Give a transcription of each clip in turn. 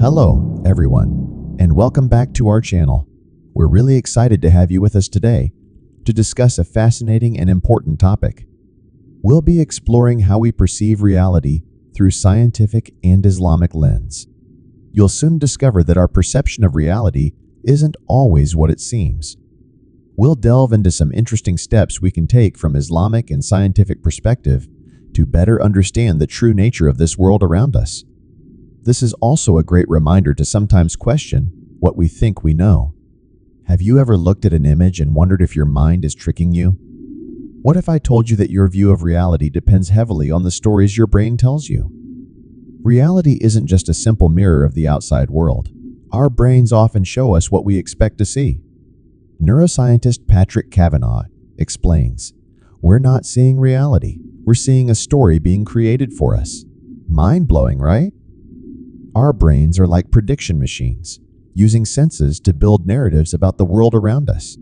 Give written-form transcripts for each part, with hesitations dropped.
Hello, everyone, and welcome back to our channel. We're really excited to have you with us today to discuss a fascinating and important topic. We'll be exploring how we perceive reality through scientific and Islamic lens. You'll soon discover that our perception of reality isn't always what it seems. We'll delve into some interesting steps we can take from Islamic and scientific perspective to better understand the true nature of this world around us. This is also a great reminder to sometimes question what we think we know. Have you ever looked at an image and wondered if your mind is tricking you? What if I told you that your view of reality depends heavily on the stories your brain tells you? Reality isn't just a simple mirror of the outside world. Our brains often show us what we expect to see. Neuroscientist Patrick Cavanaugh explains, "We're not seeing reality. We're seeing a story being created for us." Mind-blowing, right? Our brains are like prediction machines, using senses to build narratives about the world around us.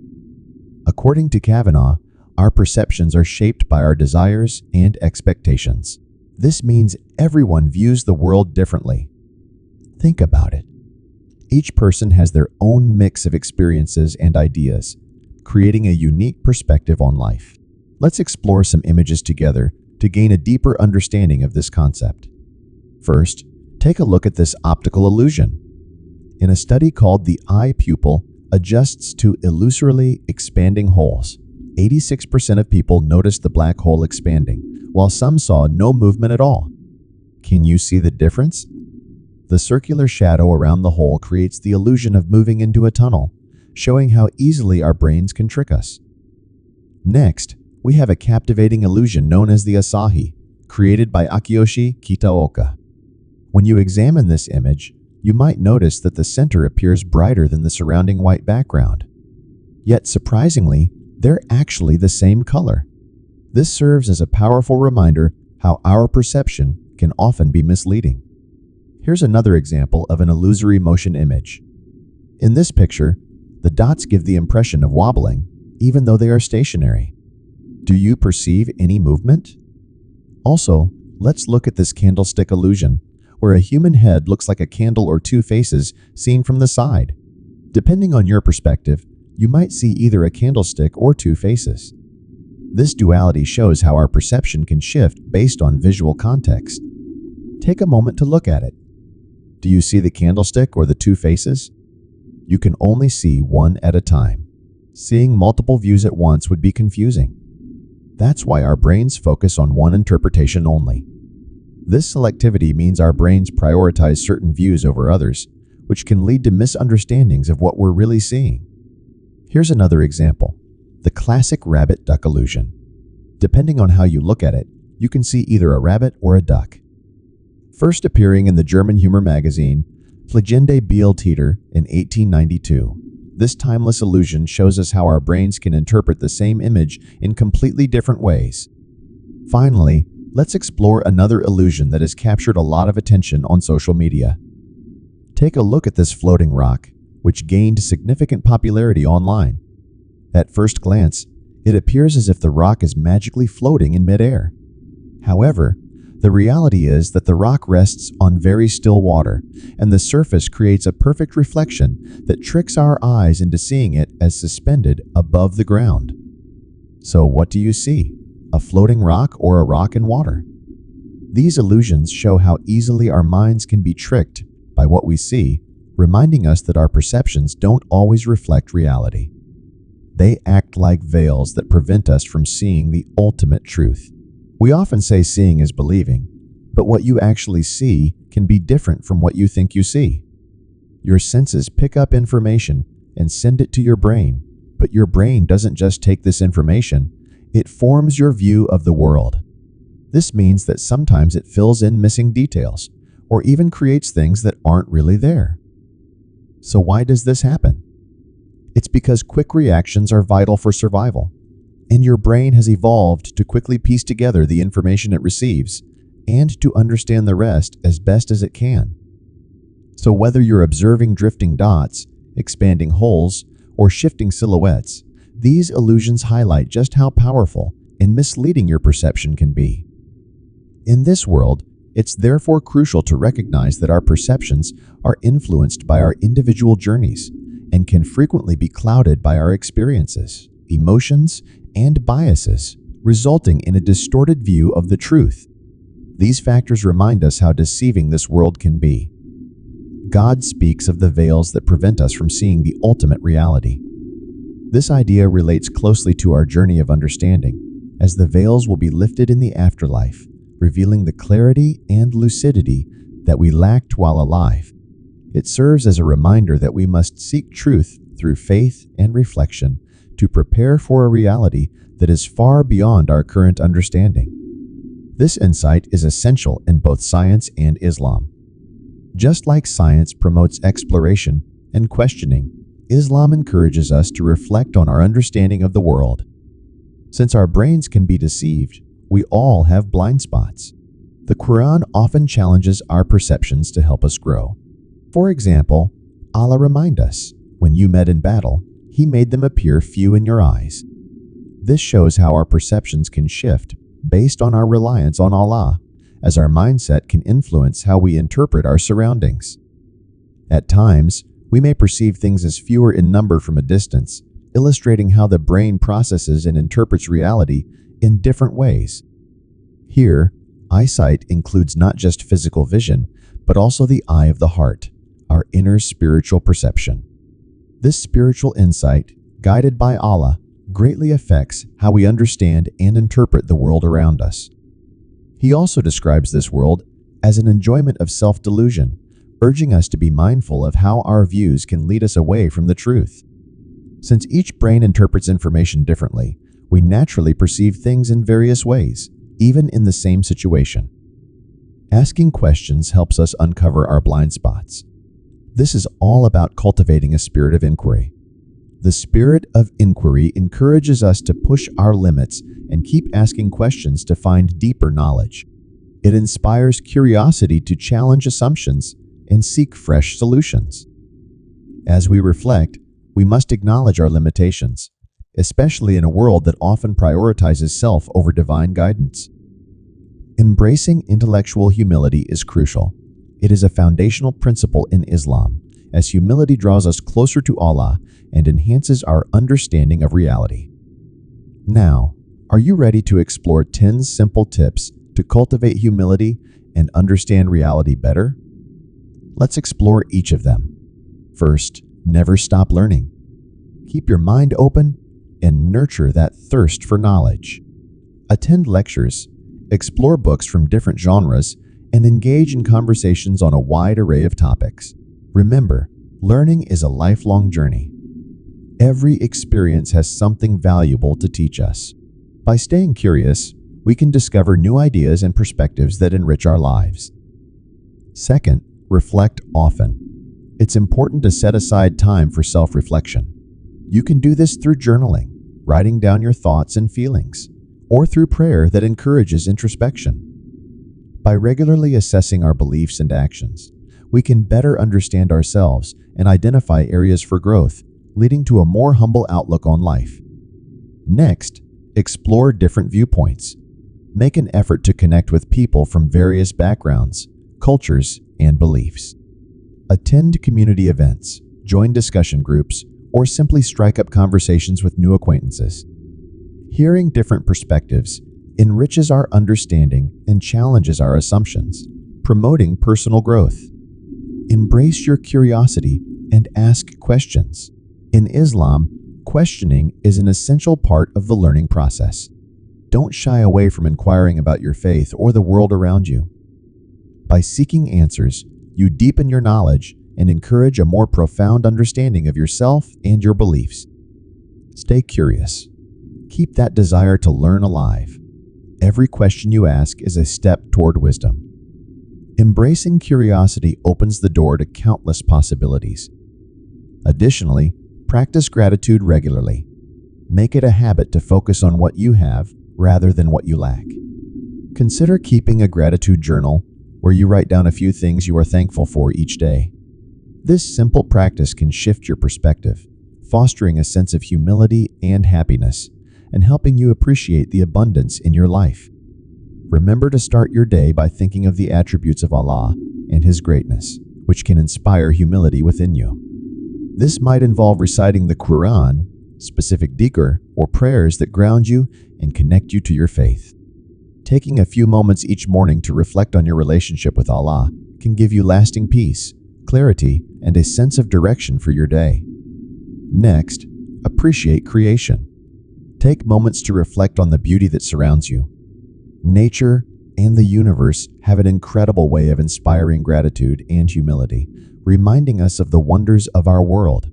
According to Cavanaugh, our perceptions are shaped by our desires and expectations. This means everyone views the world differently. Think about it. Each person has their own mix of experiences and ideas, creating a unique perspective on life. Let's explore some images together to gain a deeper understanding of this concept. First, take a look at this optical illusion. In a study called The Eye Pupil Adjusts to Illusorily Expanding Holes, 86% of people noticed the black hole expanding, while some saw no movement at all. Can you see the difference? The circular shadow around the hole creates the illusion of moving into a tunnel, showing how easily our brains can trick us. Next, we have a captivating illusion known as the Asahi, created by Akiyoshi Kitaoka. When you examine this image, you might notice that the center appears brighter than the surrounding white background. Yet surprisingly, they're actually the same color. This serves as a powerful reminder how our perception can often be misleading. Here's another example of an illusory motion image. In this picture, the dots give the impression of wobbling, even though they are stationary. Do you perceive any movement? Also, let's look at this candlestick illusion, where a human head looks like a candle or two faces seen from the side. Depending on your perspective, you might see either a candlestick or two faces. This duality shows how our perception can shift based on visual context. Take a moment to look at it. Do you see the candlestick or the two faces? You can only see one at a time. Seeing multiple views at once would be confusing. That's why our brains focus on one interpretation only. This selectivity means our brains prioritize certain views over others, which can lead to misunderstandings of what we're really seeing. Here's another example, the classic rabbit-duck illusion. Depending on how you look at it, you can see either a rabbit or a duck. First appearing in the German humor magazine, Fliegende Bildtiere in 1892, this timeless illusion shows us how our brains can interpret the same image in completely different ways. Finally, let's explore another illusion that has captured a lot of attention on social media. Take a look at this floating rock, which gained significant popularity online. At first glance, it appears as if the rock is magically floating in midair. However, the reality is that the rock rests on very still water, and the surface creates a perfect reflection that tricks our eyes into seeing it as suspended above the ground. So what do you see? A floating rock or a rock in water? These illusions show how easily our minds can be tricked by what we see, reminding us that our perceptions don't always reflect reality. They act like veils that prevent us from seeing the ultimate truth. We often say seeing is believing, but what you actually see can be different from what you think you see. Your senses pick up information and send it to your brain, but your brain doesn't just take this information, it forms your view of the world. This means that sometimes it fills in missing details, or even creates things that aren't really there. So why does this happen? It's because quick reactions are vital for survival, and your brain has evolved to quickly piece together the information it receives and to understand the rest as best as it can. So whether you're observing drifting dots, expanding holes, or shifting silhouettes, these illusions highlight just how powerful and misleading your perception can be. In this world, It's therefore crucial to recognize that our perceptions are influenced by our individual journeys and can frequently be clouded by our experiences, emotions, and biases, resulting in a distorted view of the truth. These factors remind us how deceiving this world can be. God speaks of the veils that prevent us from seeing the ultimate reality. This idea relates closely to our journey of understanding, as the veils will be lifted in the afterlife, revealing the clarity and lucidity that we lacked while alive. It serves as a reminder that we must seek truth through faith and reflection to prepare for a reality that is far beyond our current understanding. This insight is essential in both science and Islam. Just like science promotes exploration and questioning, Islam encourages us to reflect on our understanding of the world. Since our brains can be deceived, we all have blind spots. The Quran often challenges our perceptions to help us grow. For example, Allah reminds us, when you met in battle, He made them appear few in your eyes. This shows how our perceptions can shift based on our reliance on Allah, as our mindset can influence how we interpret our surroundings. At times, we may perceive things as fewer in number from a distance, illustrating how the brain processes and interprets reality in different ways. Here, eyesight includes not just physical vision, but also the eye of the heart, our inner spiritual perception. This spiritual insight, guided by Allah, greatly affects how we understand and interpret the world around us. He also describes this world as an enjoyment of self-delusion, urging us to be mindful of how our views can lead us away from the truth. Since each brain interprets information differently, we naturally perceive things in various ways, even in the same situation. Asking questions helps us uncover our blind spots. This is all about cultivating a spirit of inquiry. The spirit of inquiry encourages us to push our limits and keep asking questions to find deeper knowledge. It inspires curiosity to challenge assumptions and seek fresh solutions. As we reflect, we must acknowledge our limitations, especially in a world that often prioritizes self over divine guidance. Embracing intellectual humility is crucial. It is a foundational principle in Islam, as humility draws us closer to Allah and enhances our understanding of reality. Now, are you ready to explore 10 simple tips to cultivate humility and understand reality better? Let's explore each of them. First, never stop learning. Keep your mind open and nurture that thirst for knowledge. Attend lectures, explore books from different genres, and engage in conversations on a wide array of topics. Remember, learning is a lifelong journey. Every experience has something valuable to teach us. By staying curious, we can discover new ideas and perspectives that enrich our lives. Second, reflect often. It's important to set aside time for self-reflection. You can do this through journaling, writing down your thoughts and feelings, or through prayer that encourages introspection. By regularly assessing our beliefs and actions, we can better understand ourselves and identify areas for growth, leading to a more humble outlook on life. Next, explore different viewpoints. Make an effort to connect with people from various backgrounds, cultures, and beliefs. Attend community events, join discussion groups, or simply strike up conversations with new acquaintances. Hearing different perspectives enriches our understanding and challenges our assumptions, promoting personal growth. Embrace your curiosity and ask questions. In Islam, questioning is an essential part of the learning process. Don't shy away from inquiring about your faith or the world around you. By seeking answers, you deepen your knowledge and encourage a more profound understanding of yourself and your beliefs. Stay curious. Keep that desire to learn alive. Every question you ask is a step toward wisdom. Embracing curiosity opens the door to countless possibilities. Additionally, practice gratitude regularly. Make it a habit to focus on what you have rather than what you lack. Consider keeping a gratitude journal where you write down a few things you are thankful for each day. This simple practice can shift your perspective, fostering a sense of humility and happiness, and helping you appreciate the abundance in your life. Remember to start your day by thinking of the attributes of Allah and His greatness, which can inspire humility within you. This might involve reciting the Quran, specific dhikr, or prayers that ground you and connect you to your faith. Taking a few moments each morning to reflect on your relationship with Allah can give you lasting peace, clarity, and a sense of direction for your day. Next, appreciate creation. Take moments to reflect on the beauty that surrounds you. Nature and the universe have an incredible way of inspiring gratitude and humility, reminding us of the wonders of our world.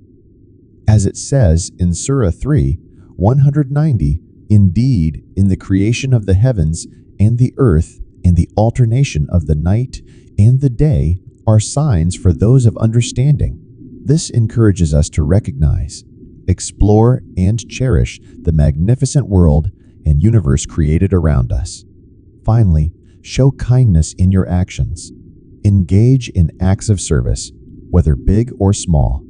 As it says in Surah 3, 190, "Indeed, in the creation of the heavens and the earth and the alternation of the night and the day are signs for those of understanding." This encourages us to recognize, explore, and cherish the magnificent world and universe created around us. Finally, show kindness in your actions. Engage in acts of service, whether big or small.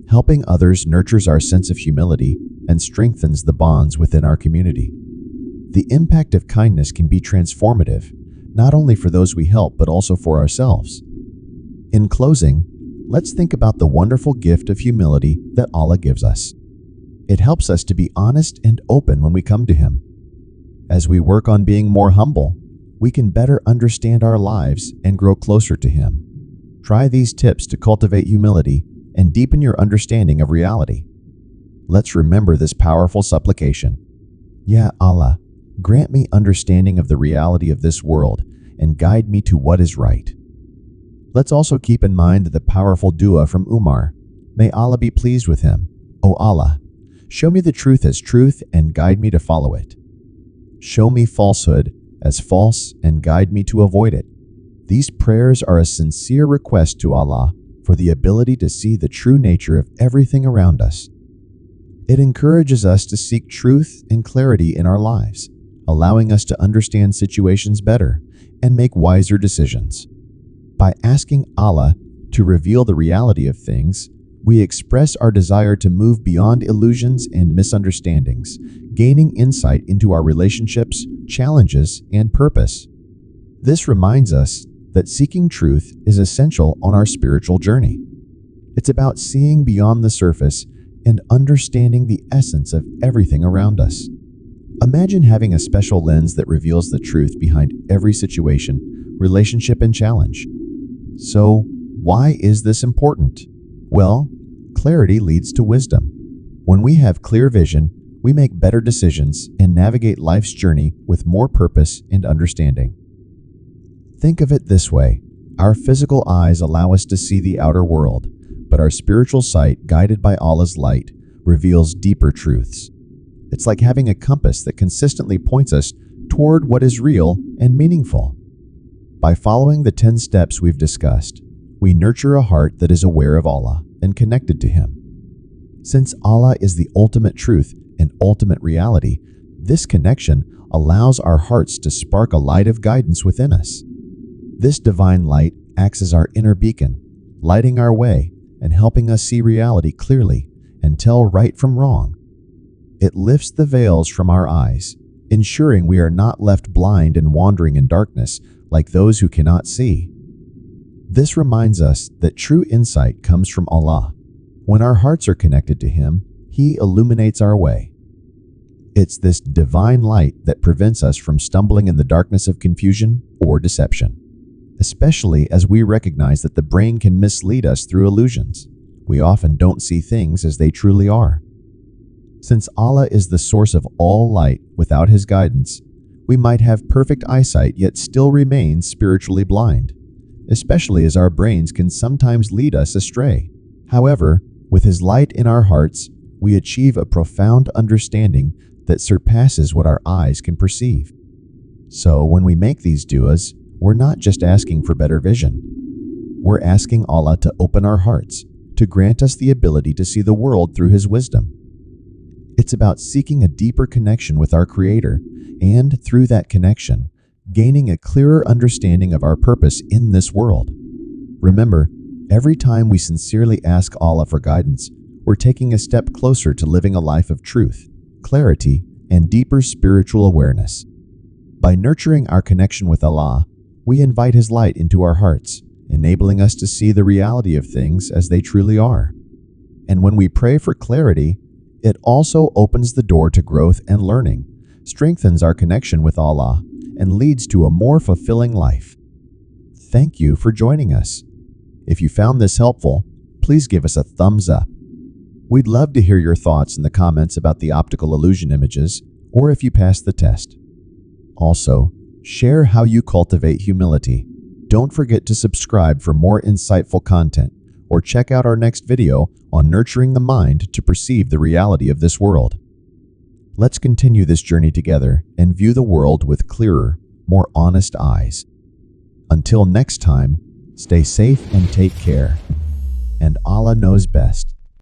Helping others nurtures our sense of humility and strengthens the bonds within our community. The impact of kindness can be transformative, not only for those we help, but also for ourselves. In closing, let's think about the wonderful gift of humility that Allah gives us. It helps us to be honest and open when we come to Him. As we work on being more humble, we can better understand our lives and grow closer to Him. Try these tips to cultivate humility and deepen your understanding of reality. Let's remember this powerful supplication. Ya Allah, grant me understanding of the reality of this world and guide me to what is right. Let's also keep in mind the powerful dua from Umar. May Allah be pleased with him. O Allah, show me the truth as truth and guide me to follow it. Show me falsehood as false and guide me to avoid it. These prayers are a sincere request to Allah for the ability to see the true nature of everything around us. It encourages us to seek truth and clarity in our lives, allowing us to understand situations better and make wiser decisions. By asking Allah to reveal the reality of things, we express our desire to move beyond illusions and misunderstandings, gaining insight into our relationships, challenges, and purpose. This reminds us that seeking truth is essential on our spiritual journey. It's about seeing beyond the surface and understanding the essence of everything around us. Imagine having a special lens that reveals the truth behind every situation, relationship, and challenge. So, why is this important? Well, clarity leads to wisdom. When we have clear vision, we make better decisions and navigate life's journey with more purpose and understanding. Think of it this way. Our physical eyes allow us to see the outer world, but our spiritual sight, guided by Allah's light, reveals deeper truths. It's like having a compass that consistently points us toward what is real and meaningful. By following the 10 steps we've discussed, we nurture a heart that is aware of Allah and connected to Him. Since Allah is the ultimate truth and ultimate reality, this connection allows our hearts to spark a light of guidance within us. This divine light acts as our inner beacon, lighting our way and helping us see reality clearly and tell right from wrong. It lifts the veils from our eyes, ensuring we are not left blind and wandering in darkness like those who cannot see. This reminds us that true insight comes from Allah. When our hearts are connected to Him, He illuminates our way. It's this divine light that prevents us from stumbling in the darkness of confusion or deception. Especially as we recognize that the brain can mislead us through illusions. We often don't see things as they truly are. Since Allah is the source of all light, without His guidance, we might have perfect eyesight yet still remain spiritually blind, especially as our brains can sometimes lead us astray. However, with His light in our hearts, we achieve a profound understanding that surpasses what our eyes can perceive. So when we make these du'as, we're not just asking for better vision. We're asking Allah to open our hearts, to grant us the ability to see the world through His wisdom. It's about seeking a deeper connection with our Creator, and through that connection, gaining a clearer understanding of our purpose in this world. Remember, every time we sincerely ask Allah for guidance, we're taking a step closer to living a life of truth, clarity, and deeper spiritual awareness. By nurturing our connection with Allah, we invite His light into our hearts, enabling us to see the reality of things as they truly are. And when we pray for clarity, it also opens the door to growth and learning, strengthens our connection with Allah, and leads to a more fulfilling life. Thank you for joining us. If you found this helpful, please give us a thumbs up. We'd love to hear your thoughts in the comments about the optical illusion images, or if you passed the test. Also, share how you cultivate humility. Don't forget to subscribe for more insightful content, or check out our next video on nurturing the mind to perceive the reality of this world. Let's continue this journey together and view the world with clearer, more honest eyes. Until next time, stay safe and take care. And Allah knows best.